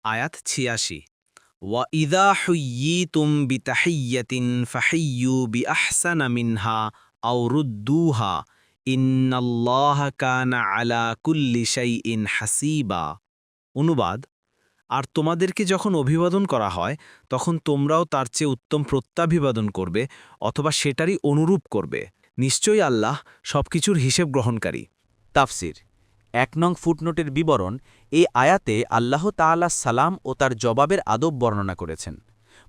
আয়াত ৮৬ ওয়াইদা হুয়্যিতুম বিতাহিয়্যাতিন ফাহিয়্যু বিআহসানা মিনহা আও রুদ্দুহা ইন্নাল্লাহা কানা আলা কুল্লি শাইইন হাসিবা। অনুবাদ: আর তোমাদেরকে যখন অভিবাদন করা হয় তখন তোমরাও তার চেয়ে উত্তম প্রত্যাভিবাদন করবে অথবা সেটারই অনুরূপ করবে। নিশ্চয়ই আল্লাহ সবকিছুর হিসেব গ্রহণকারী। তাফসির ১ নং ফুটনোটের বিবরণ এই আয়াতে আল্লাহ তাআলা সালাম ও তার জবাবের আদব বর্ণনা করেছেন।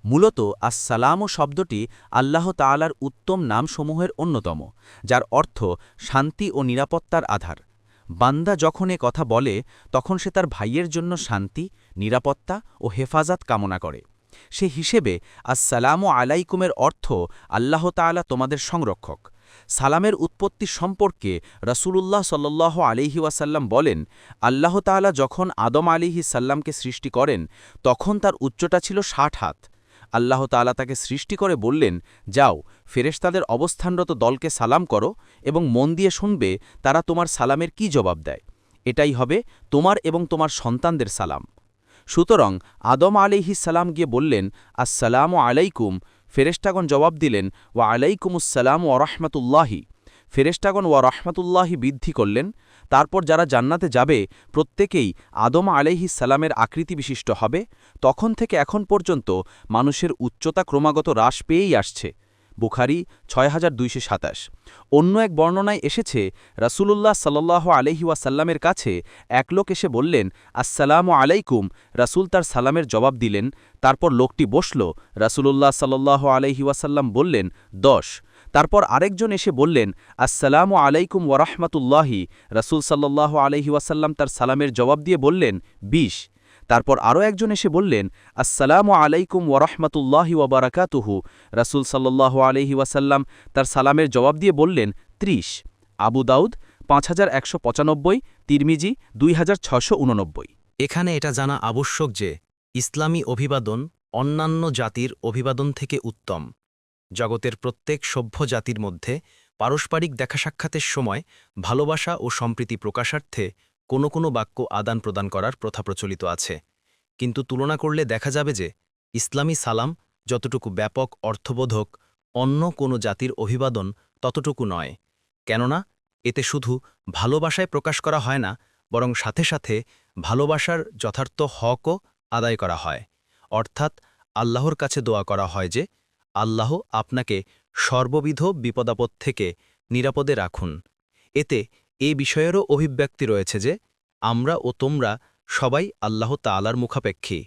মূলত আসসালাম ও শব্দটি আল্লাহ তাআলার উত্তম নামসমূহের অন্যতম, যার অর্থ শান্তি ও নিরাপত্তার আধার। বান্দা যখন এ কথা বলে তখন সে তার ভাইয়ের জন্য শান্তি, নিরাপত্তা ও হেফাজত কামনা করে। সে হিসেবে আসসালামু আলাইকুমের অর্থ আল্লাহ তাআলা তোমাদের সংরক্ষক। সালামের উৎপত্তি সম্পর্কে রাসূলুল্লাহ সাল্লাল্লাহু আলাইহি ওয়াসাল্লাম বলেন, আল্লাহ তাআলা যখন আদম আলাইহিস সালামকে সৃষ্টি করেন তখন তার উচ্চতা ছিল ৬০ হাত। আল্লাহ তাআলা তাকে সৃষ্টি করে বললেন, যাও ফেরেশতাদের অবস্থানরত দলকে সালাম করো এবং মন দিয়ে শুনবে তারা তোমার সালামের কি জবাব দেয়। এটাই হবে তোমার এবং তোমার সন্তানদের সালাম। সুতরাং আদম আলাইহিস সালাম গিয়ে বললেন, আসসালামু আলাইকুম। ফেরেশতাগণ জবাব দিলেন, ওয়া আলাইকুমুসসালাম ওয়া রাহমাতুল্লাহি। ফেরেশতাগণ ওয়া রাহমাতুল্লাহি বৃদ্ধি করলেন। তারপর যারা জান্নাতে যাবে প্রত্যেকেই আদম আলাইহিস সালামের আকৃতি বিশিষ্ট হবে। তখন থেকে এখন পর্যন্ত মানুষের উচ্চতা ক্রমাগত হ্রাস পেয়েই আসছে। বুখারী ৬২২৭। অন্য এক বর্ণনায় এসেছে, রাসূলুল্লাহ সাল্লাল্লাহু আলাইহি ওয়াসাল্লামের কাছে এক লোক এসে বললেন, আসসালামু আলাইকুম। রাসূল তার সালামের জবাব দিলেন। তারপর লোকটি বসল। রাসূলুল্লাহ সাল্লাল্লাহু আলাইহি ওয়াসাল্লাম বললেন, ১০। তারপর আরেকজন এসে বললেন, আসসালামু আলাইকুম ওয়া রাহমাতুল্লাহি। রাসূল সাল্লাল্লাহু আলাইহি ওয়াসাল্লাম তার সালামের জবাব দিয়ে বললেন, ২০। তারপর আরও একজন এসে বললেন, আসসালামু আলাইকুম ওয়া রাহমাতুল্লাহি ওয়া বারাকাতুহু। রাসূল সাল্লাল্লাহু আলাইহি ওয়াসাল্লাম তার সালামের জবাব দিয়ে বললেন, ৩০। আবু দাউদ ৫১৯৫, তিরমিজি ২৬৮৯। এখানে এটা জানা আবশ্যক যে ইসলামী অভিবাদন অন্যান্য জাতির অভিবাদন থেকে উত্তম। জগতের প্রত্যেক সভ্য জাতির মধ্যে পারস্পরিক দেখা সাক্ষাতের সময় ভালোবাসা ও সম্প্রীতি প্রকাশার্থে কোনো কোনো বাক্য আদান প্রদান করার প্রথা প্রচলিত আছে, কিন্তু তুলনা করলে দেখা যাবে যে ইসলামী সালাম যতটুকু ব্যাপক অর্থবোধক, অন্য কোনো জাতির অভিবাদন ততটুকু নয়। কেননা এতে শুধু ভালোবাসায় প্রকাশ করা হয় না, বরং সাথে সাথে ভালোবাসার যথার্থ হকও আদায় করা হয়। অর্থাৎ আল্লাহর কাছে দোয়া করা হয় যে আল্লাহ আপনাকে সর্ববিধ বিপদাপদ থেকে নিরাপদে রাখুন। এতে এ বিষয়েরও অভিব্যক্তি রয়েছে যে আমরা ও তোমরা সবাই আল্লাহ তাআলার মুখাপেক্ষী।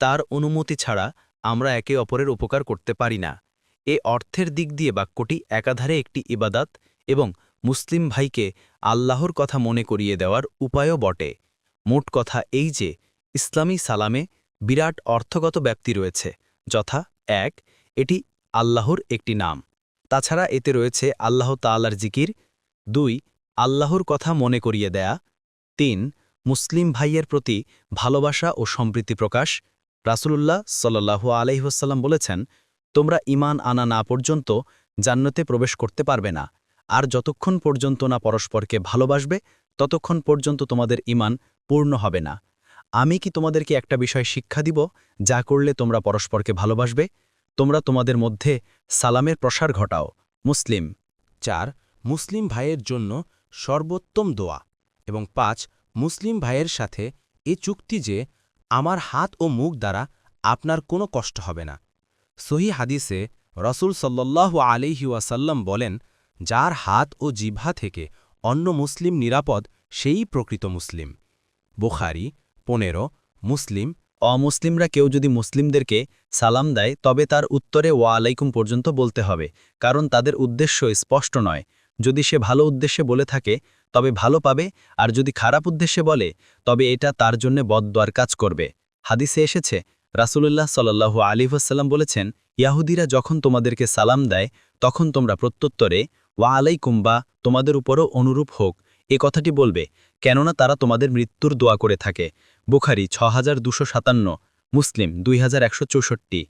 তার অনুমতি ছাড়া আমরা একে অপরের উপকার করতে পারি না। এ অর্থের দিক দিয়ে বাক্যটি একাধারে একটি ইবাদাত এবং মুসলিম ভাইকে আল্লাহর কথা মনে করিয়ে দেওয়ার উপায়ও বটে। মোট কথা এই যে ইসলামী সালামে বিরাট অর্থগত ব্যাপ্তি রয়েছে, যথা ১. এটি আল্লাহর একটি নাম। তাছাড়া এতে রয়েছে আল্লাহ তাআলার জিকির। ২. আল্লাহর কথা মনে করিয়ে দেয়া। ৩. মুসলিম ভাইয়ের প্রতি ভালোবাসা ও সম্প্রীতি প্রকাশ। রাসূলুল্লাহ সাল্লাল্লাহু আলাইহি ওয়াসাল্লাম বলেছেন, তোমরা ঈমান আনা না পর্যন্ত জান্নাতে প্রবেশ করতে পারবে না, আর যতক্ষণ পর্যন্ত না পরস্পরকে ভালোবাসবে ততক্ষণ পর্যন্ত তোমাদের ঈমান পূর্ণ হবে না। আমি কি তোমাদেরকে একটা বিষয় শিক্ষা দিব যা করলে তোমরা পরস্পরকে ভালোবাসবে? তোমরা তোমাদের মধ্যে সালামের প্রসার ঘটাও। মুসলিম। ৪. মুসলিম ভাইয়ের জন্য সর্বোত্তম দোয়া। এবং ৫. মুসলিম ভাইয়ের সাথে এ চুক্তি যে আমার হাত ও মুখ দ্বারা আপনার কোনো কষ্ট হবে না। সহিহ হাদিসে রাসূল সাল্লাল্লাহু আলাইহি ওয়াসাল্লাম বলেন, যার হাত ও জিহ্বা থেকে অন্য মুসলিম নিরাপদ সেই প্রকৃত মুসলিম। বুখারী ১৫, মুসলিম। অমুসলিমরা কেউ যদি মুসলিমদেরকে সালাম দেয় তবে তার উত্তরে ওয়া আলাইকুম পর্যন্ত বলতে হবে, কারণ তাদের উদ্দেশ্য স্পষ্ট নয়। যদি সে ভালো উদ্দেশ্যে বলে থাকে তবে ভালো পাবে, আর যদি খারাপ উদ্দেশ্যে বলে তবে এটা তার জন্য বদদোয়ার কাজ করবে। হাদিসে এসেছে, রাসূলুল্লাহ সাল্লাল্লাহু আলাইহি ওয়াসাল্লাম বলেছেন, ইয়াহুদিরা যখন তোমাদেরকে সালাম দেয় তখন তোমরা প্রত্যুত্তরে ওয়া আলাইকুম বা তোমাদের উপরও অনুরূপ হোক এ কথাটি বলবে, কেননা তারা তোমাদের মৃত্যুর দোয়া করে থাকে। বুখারী ৬২৫৭, মুসলিম ২১৬৪।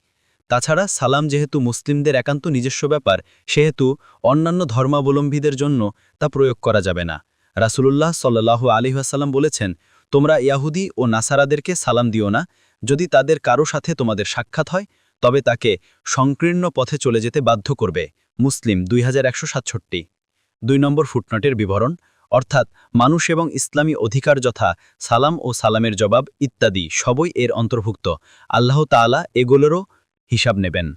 তাছাড়া সালাম যেহেতু মুসলিমদের একান্ত নিজস্ব ব্যাপার, সেহেতু অন্যান্য ধর্মাবলম্বীদের জন্য তা প্রয়োগ করা যাবে না। রাসূলুল্লাহ সাল্লাল্লাহু আলাইহি ওয়াসাল্লাম বলেছেন, তোমরা ইয়াহুদি ও নাসারাদেরকে সালাম দিও না, যদি তাদের কারো সাথে তোমাদের সাক্ষাৎ হয় তবে তাকে সংকীর্ণ পথে চলে যেতে বাধ্য করবে। মুসলিম 2167। 2 নম্বর ফুটনোটের বিবরণ, অর্থাৎ মানুষ এবং ইসলামী অধিকার যথা সালাম ও সালামের জবাব ইত্যাদি সবই এর অন্তর্ভুক্ত। আল্লাহ তাআলা এগুলোরও হিসাব নেবেন।